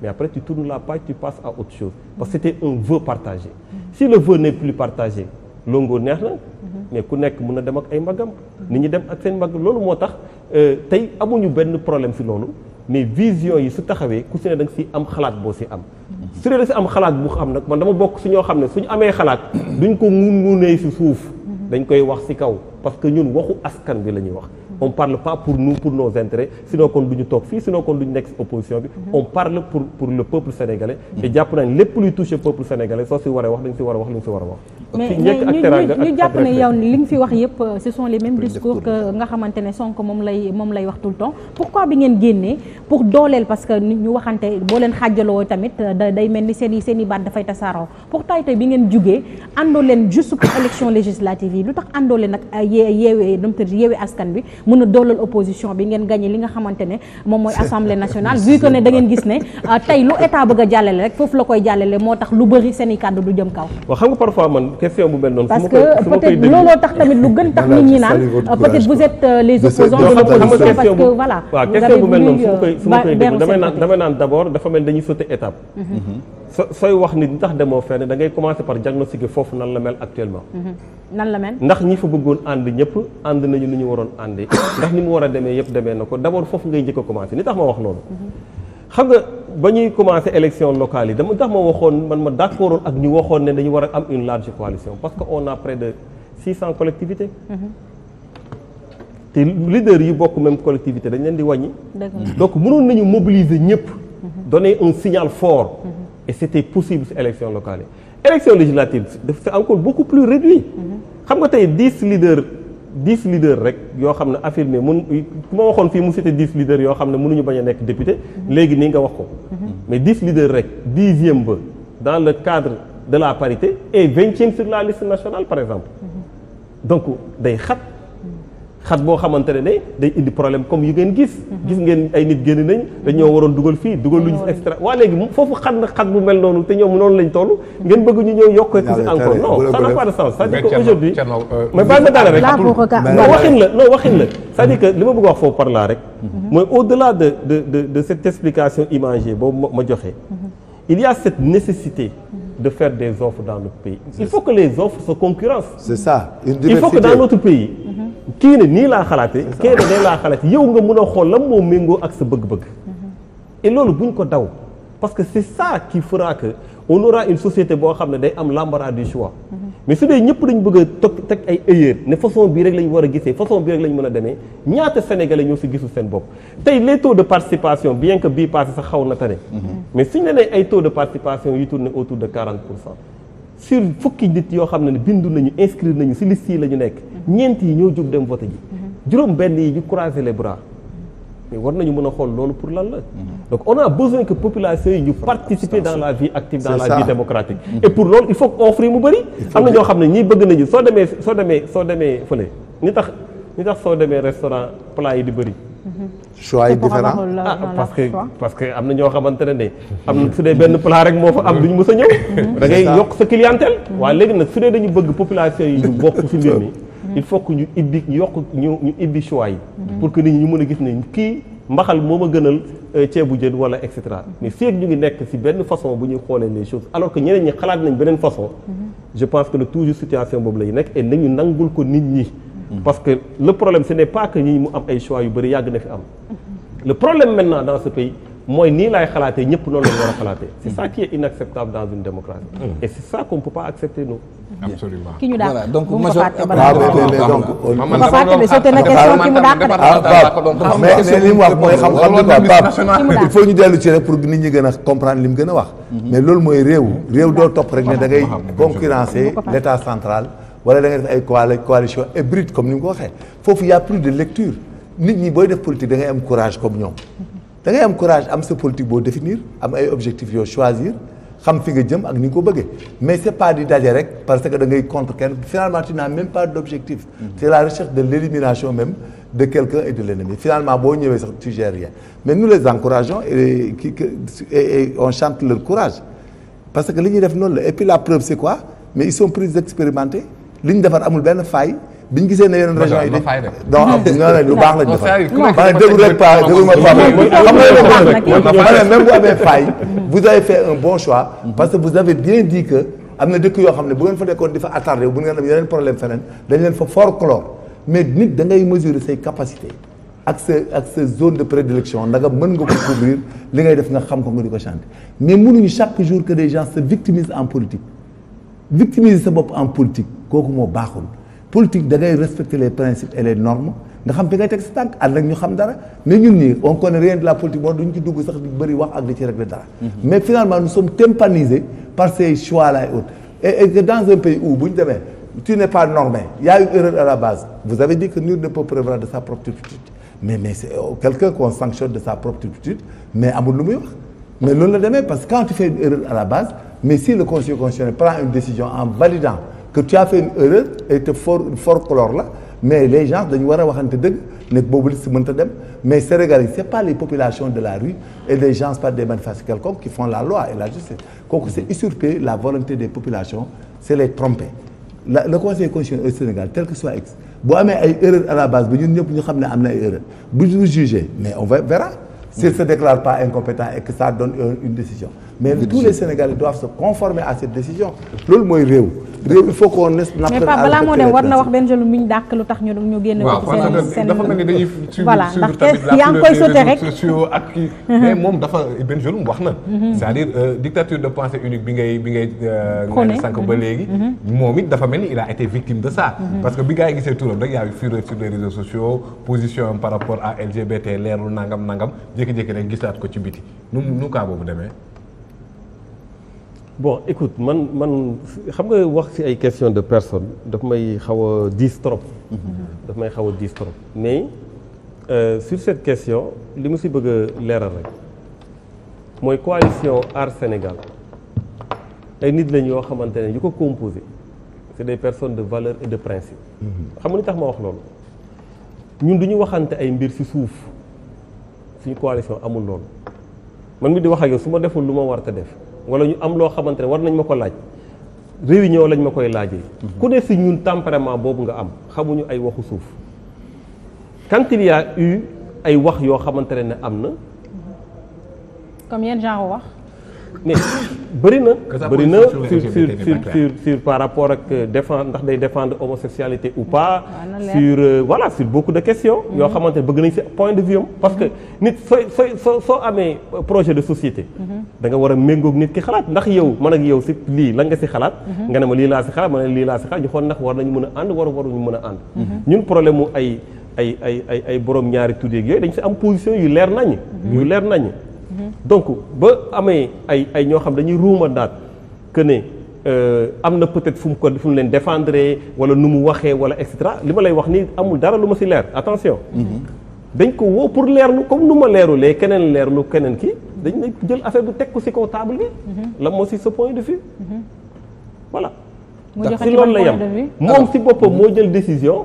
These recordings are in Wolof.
mais après tu tournes la page, tu passes à autre chose parce que c'était un vœu partagé. Si le vœu n'est plus partagé longo neex na mais ku nekk mën na dem ak ay mbagam nit ñi dem ak seen mbagg loolu moo tax tey amuñu benn problème si loolu mais vision yi su taxawee ku si ne da nga si am xalaat boo si am su dee da si am xalaat bu xam nag man dama bokk si ñoo xam ne suñu amee xalaat duñ ko ngungunee si suuf dañ koy wax si kaw parce que ñun waxu askan bi la ñuy wax on parle pas pour nous pour nos intérêts sinon kon duñu toog fii sinon kon duñu nekk si opposition bi on parle pour le peuple sénégalais et jàpp nañ lépp luy toucher peuple sénégalais soo si waree wax dañ si war a wax li ñu si war a wax mais ñu jàpp ne yow li nga fi wax yëpp ce sont les mêmes discours que nga xamante ne Sonko moom lay wax tout le temps pourquoi bi ngeen génnee pour dooleel parce que ñu waxante boo leen xaajaloo tamit day mel ni seen i baat dafay tasaaroo pourtant tey bi ngeen jugee àndoo leen juste pour élection législative yi lu tax àndoo leen nag yeewee askan bi mën a dooleel opposition bi ngeen gagné li nga xamante ne moom mooy assemblée nationale vu que ne da ngeen gis ne tey lu état bëgg a jàllale rek foofu la koy jàllale moo tax lu bëri seen i kàddu du jëm kaw. waaw xam nga parfois man question bu mel noonu. parce que peut-être looloo tax tamit lu gën tax nit ñi naan peut-être vous êtes les opposants de l'opposition parce que voilà. waaw question bu mel noonu su ma koy déglu damay naan d'abord dafa mel dañuy sauter étape. sooy wax nit ñi tax demoo fenn da ngay commencer par diagnostiquer foofu nan la mel actuellement. nan la mel ndax ñi fa bëggoon ànd ñëpp ànd nañu ni ñu waroon àndee ndax ni mu war a demee yëpp demee na ko d'abord foofu ngay njëkk a commencer ni tax ma wax loolu. xam nga ba ñuy commencer élection locale yi dama tax ma waxoon ma d'accordoon ak ñu waxoon ne dañu war a am une large coalition parce que on a près de 600 collectivités. te leaders yi bokk même collectivité dañ leen di wàññi. donc mënoon nañu mobiliser ñëpp. donner un signal fort. et c'était possible ci élection locale yi. élection législative c'est encore beaucoup plus réduit. xam nga tey 10 leaders rek yoo xam ne affirmé ku ma waxoon fii mu cité 10 leaders yoo xam ne mënuñu bañ a nekk député léegi nii nga wax ko mais 10 leaders rek 10e ba dans le cadre de la parité et 20e sur la liste nationale par exemple donc day xat boo xamante ne day indi problème comme yu ngeen gis ngeen ay nit génn nañ dañoo waroon dugal fii dugal luñu extra waa léegi foofu xat bu mel noonu te ñoom noonu lañ toll ngeen bëgg ñu ñëw yokk ci encore non ça n'a pas de sens c'est-à-dire que aujourd'hui mais bàyyi ma daal rek waxin la c'est-à-dire que li ma bëgg wax foofu par là rek mooy au-delà de cette explication imagée boobu ma joxe il y a cette nécessité de faire des offres dans notre pays il faut que les offres se concurrencent c'est ça il faut que dans notre pays kii ne nii laa xalaate kii ne day laa xalaate yow nga mën a xool lan moo méngoo ak sa bëgg-bëgg et loolu buñ ko daw parce que c'est ça qui fera que on aura une société boo xam ne day am l'embarras du choix mais su dee ñëpp dañ bëgg a teg ay erreur ne façon bii rek lañ war a gisee façon bii rek lañ mën a demee ñaata sénégalais ñoo si gisul seen bopp tey les taux de participation bien que bii passé sax xaw na tane mais suñ ne nee ay taux de participation yu tourné autour de 40% sur fukki nit yoo xam ne bindu nañu inscrire nañu si liste yi la ñu nekk ñeent yi ñoo jóg dem vote ji juróom benn yi ñu croiser les bras mais war nañu mën a xool loolu pour lan la donc on a besoin que population yi ñu participer dans la vie active dans la vie démocratique et pour loolu il faut que offre yi mu bëri am na ñoo xam ne ñii bëgg nañu soo demee fële ni tax soo demee restaurant plat yi di bëri choix yi différent parce que am na ñoo xamante ne am na su dee benn plat rek moo fa am duñu mës a ñëw da ngay yokk sa clientèle waaye léegi nag su dee dañu bëgg population yi ñu bokk ci mbir mi il faut que ñu ibbi choix yi pour que nit ñi ñu mën a gis ne kii mbaxal moo ma gënal ceebu jën wala et cetera mais fii ak ñu ngi nekk ci benn façon bu ñuy xoolee les choses alors que ñeneen ñi xalaat nañ beneen façon je pense que le toujours situation boobu lay nekk et nañu nangul ko nit ñi parce que le problème ce n'est pas que ñi mu am ay choix yu bëri yàgg na fi am le problème maintenant dans ce pays mooy nii laay xalaatee ñëpp noonu la ñu war a xalaatee c'est ça qui est inacceptable dans une démocratie et c'est ça qu'on peut pas accepter nous absolument ki ñu dàq voilà donc ma mais li mu wax mooy xam-xam ni quoi il faut ñu dellu ci rek pour nit ñi gën a comprendre li mu gën a wax mais loolu mooy réew doo topp rek ne da ngay concurrencer l'état central wala da ngay def ay coalition hybride comme ni nga ko waxee foofu y a plus de lecture nit ñi booy def politique da ngay am courage comme ñoom da ngay am courage am sa politique boo définir am ay objectifs yoo choisir xam fi nga jëm ak ni nga ko bëggee mais c'est pas di daje rek parce que da ngay contre kenn finalement tu n'as même pas d'objectif c'est la recherche de l'élimination même de quelqu'un et de l'ennemi finalement boo ñëwee sax tu gères rien mais nous les encourageons et on chante leur courage parce que li ñuy def noonu la et puis la preuve c'est quoi mais ils sont plus expérimentés li ñu defar amul benn faille bi ñu gisee ne yeneen régions yi non lu baax lañ defar ma ne déglu rek pas déglu ma même bu amee faille vous avez fait un bon choix parce que vous avez bien dit que am na dëkk yoo xam ne bu ngeen fa nekkoon di fa attardé bu ngeen am yeneen problème feneen dañ leen fa folklore mais nit da ngay mesurer say capacité ak sa zone de prédilection ndaga mën nga ko couvrir li ngay def nga xam ko nga di ko chanter mais mënuñu chaque jour que des gens se victimisent en politique victimiser sa bopp en politique kooku moo baaxul politique da ngay respecter les principes et les normes nga xam fi ngay teg sa tànk ànd ak ñu xam dara mais ñun nii on connaît rien de la politique moo duñ ci dugg sax di bëri wax ak di ci régler dara mais finalement nous sommes tympanisés par ces choix là et autres et que dans un pays où bu ñu demee tu n'es pas normé il y a une erreur à la base vous avez dit que nul ne peut prévoir de sa propre turpitude mais c'est quelqu'un qu'on sanctionne de sa propre turpitude mais amul lu muy wax mais loolu la demee parce que quand tu fais une erreur à la base mais si le Conseil constitutionnel prend une décision en validant que tu as fait une erreur et te folklore la mais les gens dañu war a waxante dëgg ne boobu liste mënta dem mais Sénégal yi c'est pas les populations de la rue et des gens pas des manifestants quelconques qui font la loi et la justice kooku c'est usurper la volonté des populations c'est les tromper le Conseil constitutionnel au Sénégal tel que soit ex boo amee ay erreurs à la base ba ñun ñëpp ñu xam ne am na ay erreurs bu ñu jugé mais on verra s'il se déclare pas incompétent et que ça donne une décision mais tous les Sénégalais doivent se conformer à cette décision loolu mooy réew il faut qu'on mais pas balaa moo dem war na wax benn jëlu mi ñu dàq lu tax ñu génn seen dafa mel ni dañuy voilà ndax yaa ngi koy sauté rek sociaux ak kii mais moom dafa benn jëlu wax na c'est-à-dire dictature de pensée unique bi ngay sànq ba léegi moom it dafa mel ni il a été victime de ça parce que bi gars yi gisee turam rek yaa ngi fureur sur les réseaux sociaux position par rapport à LGBT leerlu nangam jékki-jékki rek gisaat ko ci biti nu kaa boobu demee bon écoute man xam nga wax ci ay question de personne daf may xaw a diis trop mais sur cette question li mu ci bëgg a leeral rek mooy coalition Aar Sénégal ay nit lañ yoo xamante ne yu ko composé c'est des personnes de valeur et de principe xam nga ni tax ma wax loolu ñun du ñu waxante ay mbir ci suuf suñu coalition amul loolu man mi di wax ak yow su ma deful lu ma war a def wala ñu am loo xamante ne war nañ ma ko laaj réunion lañ ma koy laajee. ku ne si ñun tempérament boobu nga am xamuñu ay waxu suuf quand il y a eu ay wax yoo xamante ne am na. comme yenn genre wax. mais bëri na sur par rapport ak défendre ndax day défendre homosexualité ou pas sur beaucoup de questions yoo xamante ne bëgg nañ ci point de vue am parce que nit soo amee projet de société da nga war a méngoog nit ki xalaat ndax yow man ak yow ci lii lan nga ci xalaat nga ne ma lii laa ci xalaat ma ne lii laa ci xalaat ñu xool ndax war nañu mën a ànd waruñu mën a ànd ñun problème mu ay borom ñaari tuddeeg yooyu dañ ci am position yu leer nañ donc ba amee ay ñoo xam dañuy ruuma daat que ne am na peut-être fu mu leen défendre wala nu mu waxee wala et cetera li ma lay wax ni amul dara lu ma ci leer attention dañ ko woo pour leerlu comme nu ma leerulee keneen leerlu keneen ki dañ lay jël affaire bu teg ko ci kaw table bi la moo ci ce point de vue voilà ci loolu la yam moom ci boppam moo jël décision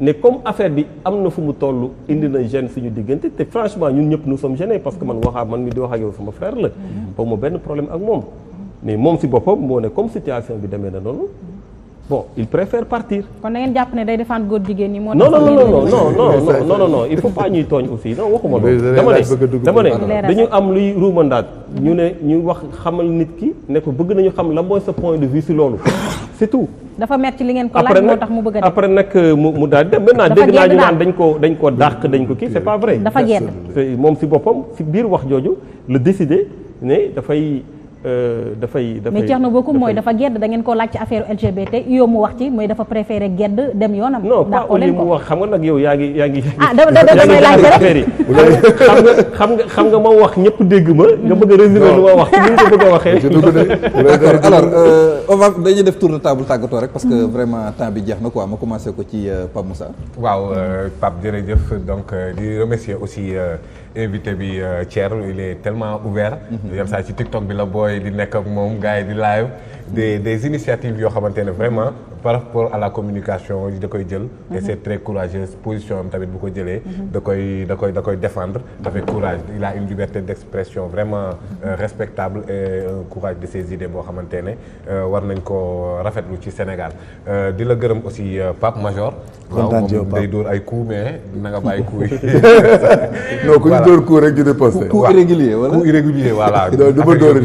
ne comme affaire bi am na fu mu toll indi na gêne suñu diggante te franchement ñun ñëpp nous sommes gênés parce que man mi di wax ak yow sama frère la ba mu benn problème ak moom mais moom ci boppam moo ne comme situation bi demee na noonu bon il préfère partir. kon da ngeen jàpp ne day défendre góor jigéen ñi moo non il faut pas ñuy tooñ aussi non waxuma loolu dama ne dañu am luy ruumandaat ñu ne ñu wax xamal nit ki ne ko bëgg nañu xam la mooy sa point de vue ci loolu c'est tout. dafa metti li ngeen ko laaj moo tax mu bëgg a def après nag mu daal di dem maintenant dégg naa ñu naan dañ ko dàq dañ ko kii c'est pas vrai. dafa gedd moom ci boppam ci biir wax jooju la décider ne dafay. mais Thierno Bocoum mooy dafa gedd da ngeen koo laaj ci affaire LGBT yow mu wax ci mooy dafa préféré gedd dem yoonam. non pas au lieu mu wax xam nga nag yow yaa ngi. damay laaj rek xam nga ma wax ñëpp dégg ma. nga bëgg a résumer lu ma wax ni nga ko bëgg a waxee. d'accord alors on va dañuy def tour de table tàggatoo rek parce que vraiment temps bi jeex na quoi ma commencé ko ci Pape Moussa. waaw Pape jërëjëf donc di remercier aussi invité bi Thierno il est tellement ouvert. yenn saa ci TikTok bi la booy di nekk ak moom gars yi di live des initiatives yoo xamante ne vraiment par rapport à la communication da koy jël. et c'est très courageux position am tamit bu ko jëlee. da koy défendre avec courage il a une liberté d'expression vraiment respectable et un courage de ses idées boo xamante ne war nañ ko rafetlu ci Sénégal di la gërëm aussi Pape Major. kontaan ci yow Pape day dóor ay coups mais na nga bàyyi coups yi. non ku ñu dóor coup rek di riposter. coup irrégulier wala coup irrégulier voilà. du ma dóor